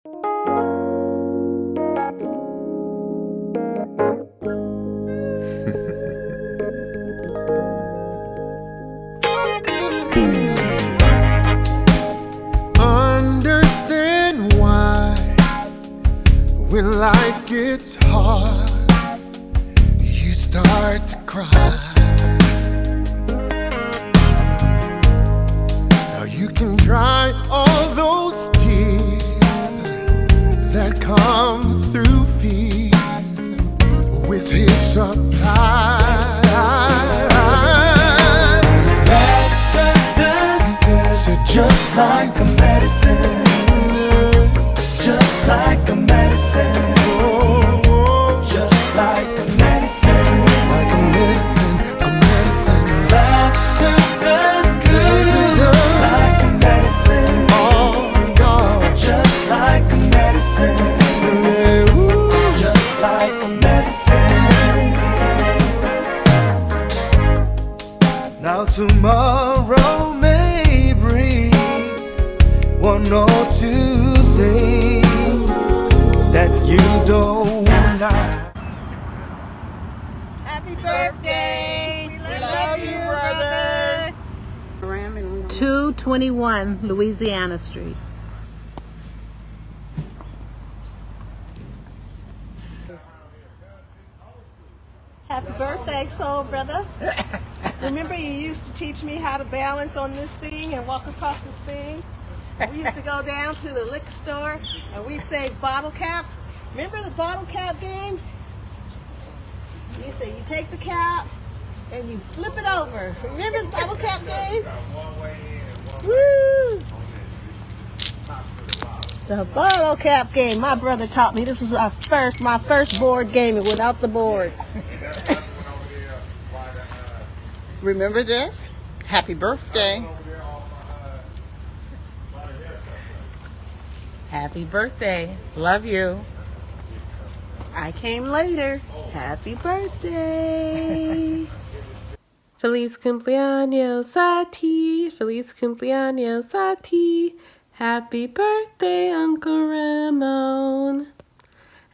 Understand why when life gets hard, you start to cry. Now you can dry all those tears that comes through fears with his supply. So just like a medicine, just like a medicine, just like a medicine, like a medicine, a medicine. Laughter does good, like a medicine. Oh God, just like a medicine, just like a medicine. Now tomorrow may bring one or two things that you don't like. Happy birthday! We love you, brother. 221 Louisiana Street. Happy birthday, soul brother. Remember you used to teach me how to balance on this thing and walk across this thing? We used to go down to the liquor store and we'd say bottle caps. Remember the bottle cap game? You say you take the cap and you flip it over. Remember the bottle cap game? Woo! The bottle cap game. My brother taught me. This was my first board game without the board. Remember this? Happy birthday. Happy birthday. Love you. I came later. Happy birthday. Feliz cumpleaños a ti. Feliz cumpleaños a ti. Happy birthday, Uncle Ramon.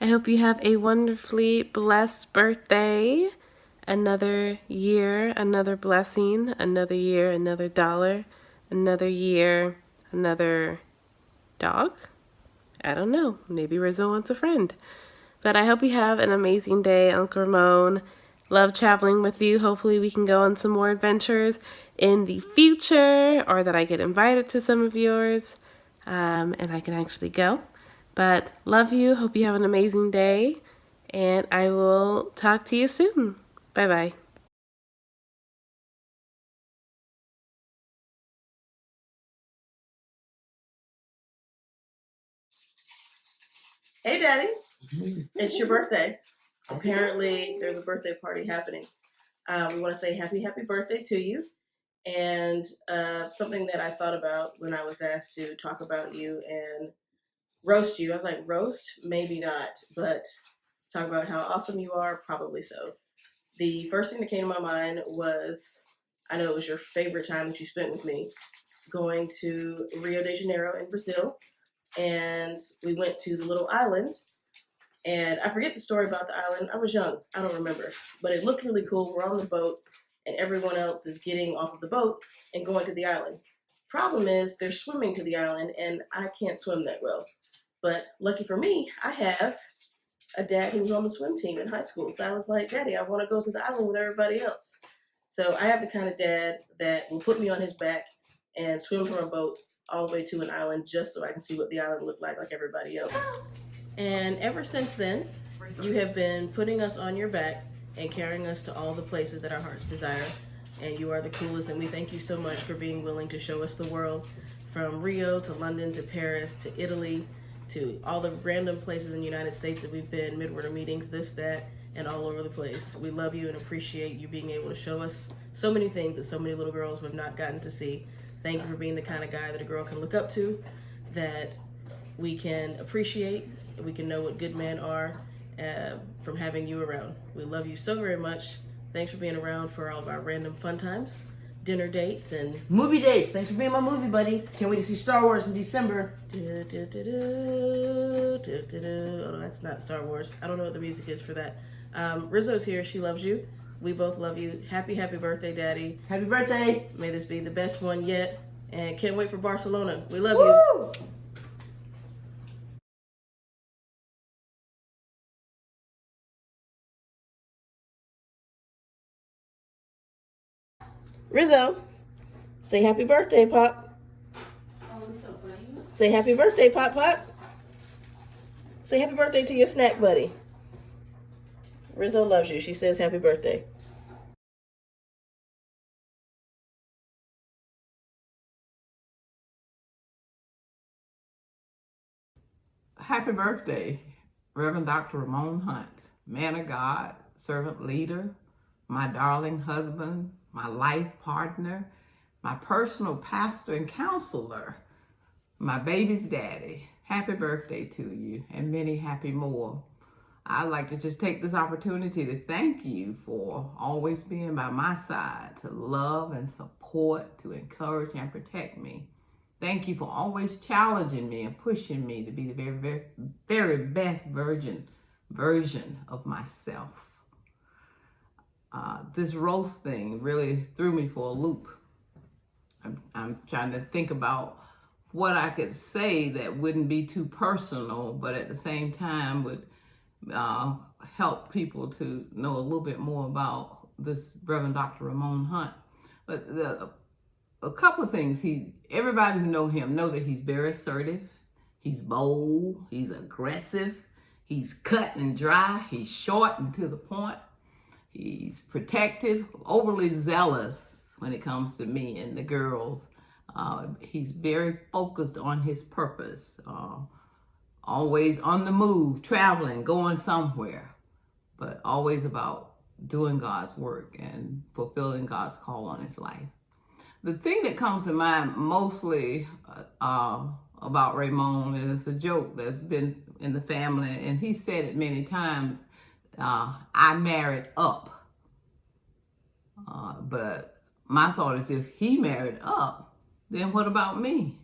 I hope you have a wonderfully blessed birthday. Another year, another blessing. Another year, another dollar. Another year, another dog. I don't know. Maybe Rizzo wants a friend. But I hope you have an amazing day, Uncle Ramon. Love traveling with you. Hopefully we can go on some more adventures in the future, or that I get invited to some of yours and I can actually go. But love you. Hope you have an amazing day. And I will talk to you soon. Bye-bye. Hey, Daddy. It's your birthday. Apparently, there's a birthday party happening. We want to say happy birthday to you. And something that I thought about when I was asked to talk about you and roast you, I was like, roast? Maybe not. But talk about how awesome you are? Probably so. The first thing that came to my mind was, I know it was your favorite time that you spent with me, going to Rio de Janeiro in Brazil. And we went to the little island. And I forget the story about the island. I was young. I don't remember. But it looked really cool. We're on the boat, and everyone else is getting off of the boat and going to the island. Problem is, they're swimming to the island, and I can't swim that well. But lucky for me, I have a dad who was on the swim team in high school. So I was like, Daddy, I want to go to the island with everybody else. So I have the kind of dad that will put me on his back and swim from a boat all the way to an island just so I can see what the island looked like everybody else. And ever since then, you have been putting us on your back and carrying us to all the places that our hearts desire. And you are the coolest, and we thank you so much for being willing to show us the world, from Rio to London to Paris to Italy to all the random places in the United States that we've been, Midwinter meetings, this, that, and all over the place. We love you and appreciate you being able to show us so many things that so many little girls have not gotten to see. Thank you for being the kind of guy that a girl can look up to, that we can appreciate, we can know what good men are from having you around. We love you so very much. Thanks for being around for all of our random fun times. dinner dates and Movie dates. Thanks for being my movie buddy. Can't wait to see Star Wars in December. Oh, that's not Star Wars. I don't know what the music is for that. Rizzo's here. She loves you. We both love you. Happy birthday, Daddy. Happy birthday. May this be the best one yet. And can't wait for Barcelona. We love Woo! you. Rizzo, say happy birthday, Pop. Say happy birthday, Pop Pop. Say happy birthday to your snack buddy. Rizzo loves you. She says happy birthday. Happy birthday, Reverend Dr. Ramon Hunt, man of God, servant leader, my darling husband, my life partner, my personal pastor and counselor, my baby's daddy. Happy birthday to you and many happy more. I'd like to just take this opportunity to thank you for always being by my side, to love and support, to encourage and protect me. Thank you for always challenging me and pushing me to be the very, very, very best version of myself. This roast thing really threw me for a loop. I'm trying to think about what I could say that wouldn't be too personal, but at the same time would help people to know a little bit more about this Reverend Dr. Ramon Hunt. But a couple of things. Everybody who know him know that he's very assertive, he's bold, he's aggressive, he's cut and dry, he's short and to the point, he's protective, overly zealous when it comes to me and the girls. He's very focused on his purpose, always on the move, traveling, going somewhere, but always about doing God's work and fulfilling God's call on his life. The thing that comes to mind mostly about Ramon, and it's a joke that's been in the family, and he said it many times, I married up. But my thought is, if he married up, then what about me?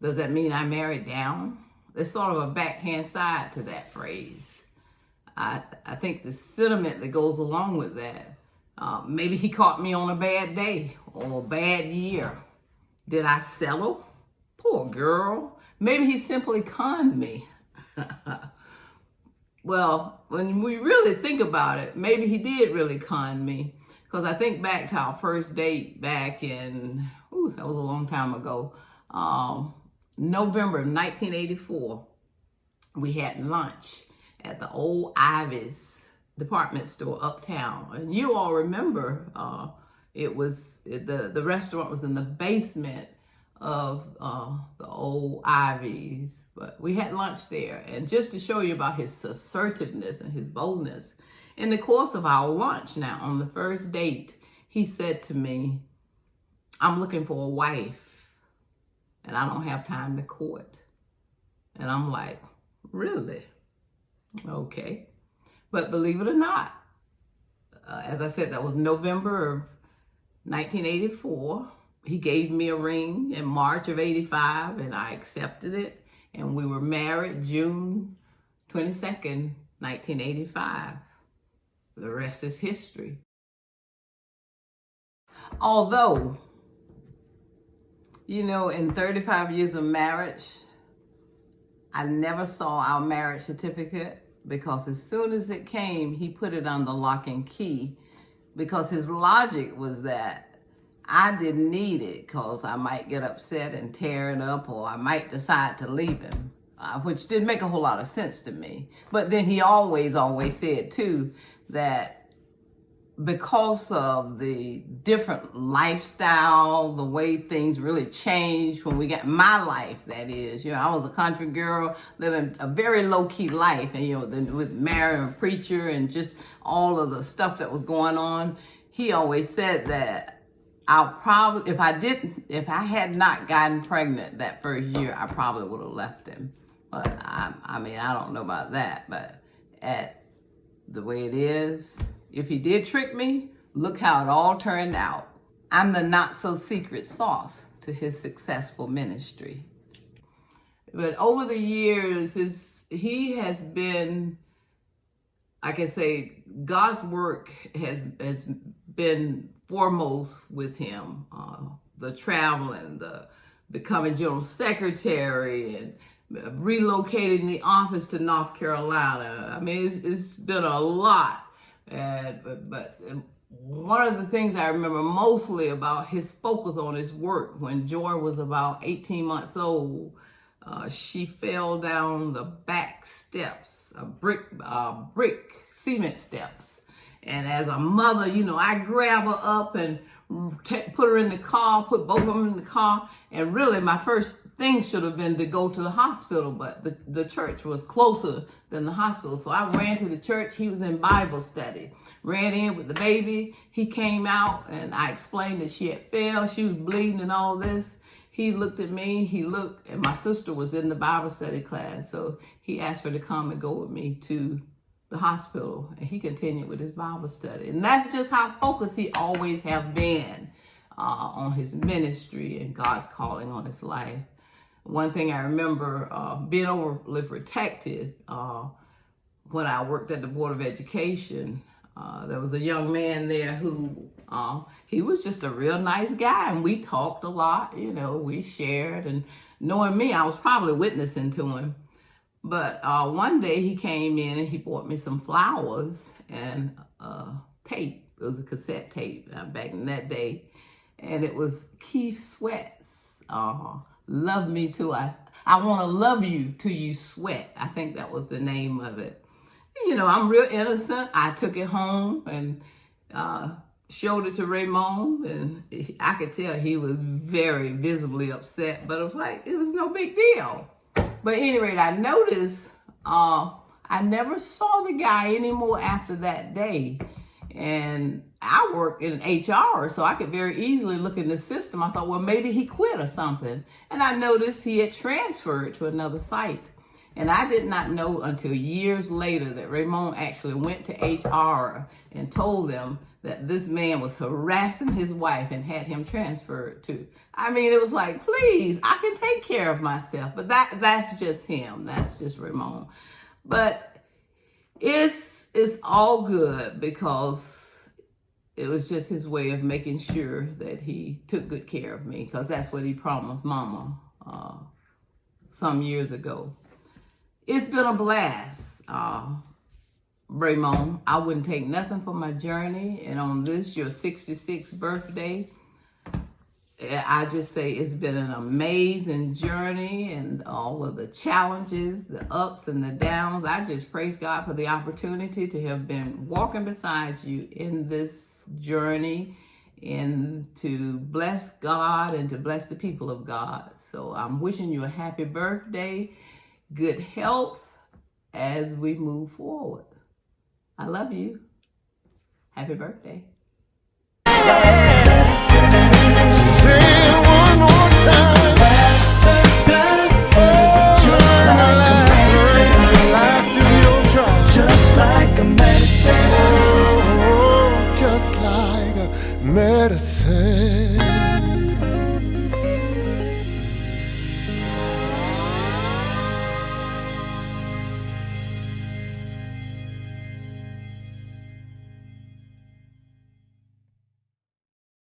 Does that mean I married down? There's sort of a backhand side to that phrase. I think the sentiment that goes along with that, maybe he caught me on a bad day or a bad year. Did I settle? Poor girl. Maybe he simply conned me. Well, when we really think about it, maybe he did really con me. Because I think back to our first date back in, that was a long time ago, November of 1984. We had lunch at the old Ivy's department store uptown. And you all remember, the restaurant was in the basement of the old Ivy's. But we had lunch there. And just to show you about his assertiveness and his boldness, in the course of our lunch now, on the first date, he said to me, I'm looking for a wife and I don't have time to court. And I'm like, really? Okay. But believe it or not, as I said, that was November of 1984. He gave me a ring in March of 85 and I accepted it. And we were married June 22nd, 1985. The rest is history. Although, in 35 years of marriage, I never saw our marriage certificate because as soon as it came, he put it under lock and key because his logic was that I didn't need it because I might get upset and tear it up or I might decide to leave him, which didn't make a whole lot of sense to me. But then he always said too that because of the different lifestyle, the way things really changed when we got my life, that is, I was a country girl living a very low-key life and, with marrying a preacher and just all of the stuff that was going on. He always said that I'll probably, if I had not gotten pregnant that first year, I probably would have left him. But I don't know about that, but at the way it is, if he did trick me, look how it all turned out. I'm the not so secret sauce to his successful ministry. But over the years, he has been, I can say, God's work has been foremost with him. The traveling, the becoming general secretary, and relocating the office to North Carolina. I mean, it's been a lot. But one of the things I remember mostly about his focus on his work, when Joy was about 18 months old, she fell down the back steps, brick cement steps. And as a mother, you know, I grab her up and put her in the car, put both of them in the car. And really my first thing should have been to go to the hospital, but the church was closer than the hospital. So I ran to the church. He was in Bible study. Ran in with the baby. He came out and I explained that she had fell. She was bleeding and all this. He looked at me, and my sister was in the Bible study class. So he asked her to come and go with me to the hospital, and he continued with his Bible study. And that's just how focused he always have been on his ministry and God's calling on his life. One thing I remember being overly protected when I worked at the Board of Education. There was a young man there who, he was just a real nice guy, and we talked a lot, you know, we shared, and knowing me, I was probably witnessing to him. But one day he came in and he bought me some flowers and tape. It was a cassette tape back in that day. And it was Keith Sweat's Love Me Too. I Want to Love You Till You Sweat. I think that was the name of it. You know, I'm real innocent. I took it home and showed it to Raymond, and I could tell he was very visibly upset, but it was like, it was no big deal. But at any rate, I noticed I never saw the guy anymore after that day. And I work in HR, so I could very easily look in the system. I thought, well, maybe he quit or something. And I noticed he had transferred to another site. And I did not know until years later that Raymond actually went to HR and told them that this man was harassing his wife and had him transferred to. I mean, it was like, please, I can take care of myself. But that's just him. That's just Raymond. But it's all good because it was just his way of making sure that he took good care of me, because that's what he promised Mama some years ago. It's been a blast, Raymond. I wouldn't take nothing for my journey. And on this, your 66th birthday, I just say it's been an amazing journey, and all of the challenges, the ups and the downs. I just praise God for the opportunity to have been walking beside you in this journey, and to bless God and to bless the people of God. So I'm wishing you a happy birthday, good health as we move forward. I love you. Happy birthday.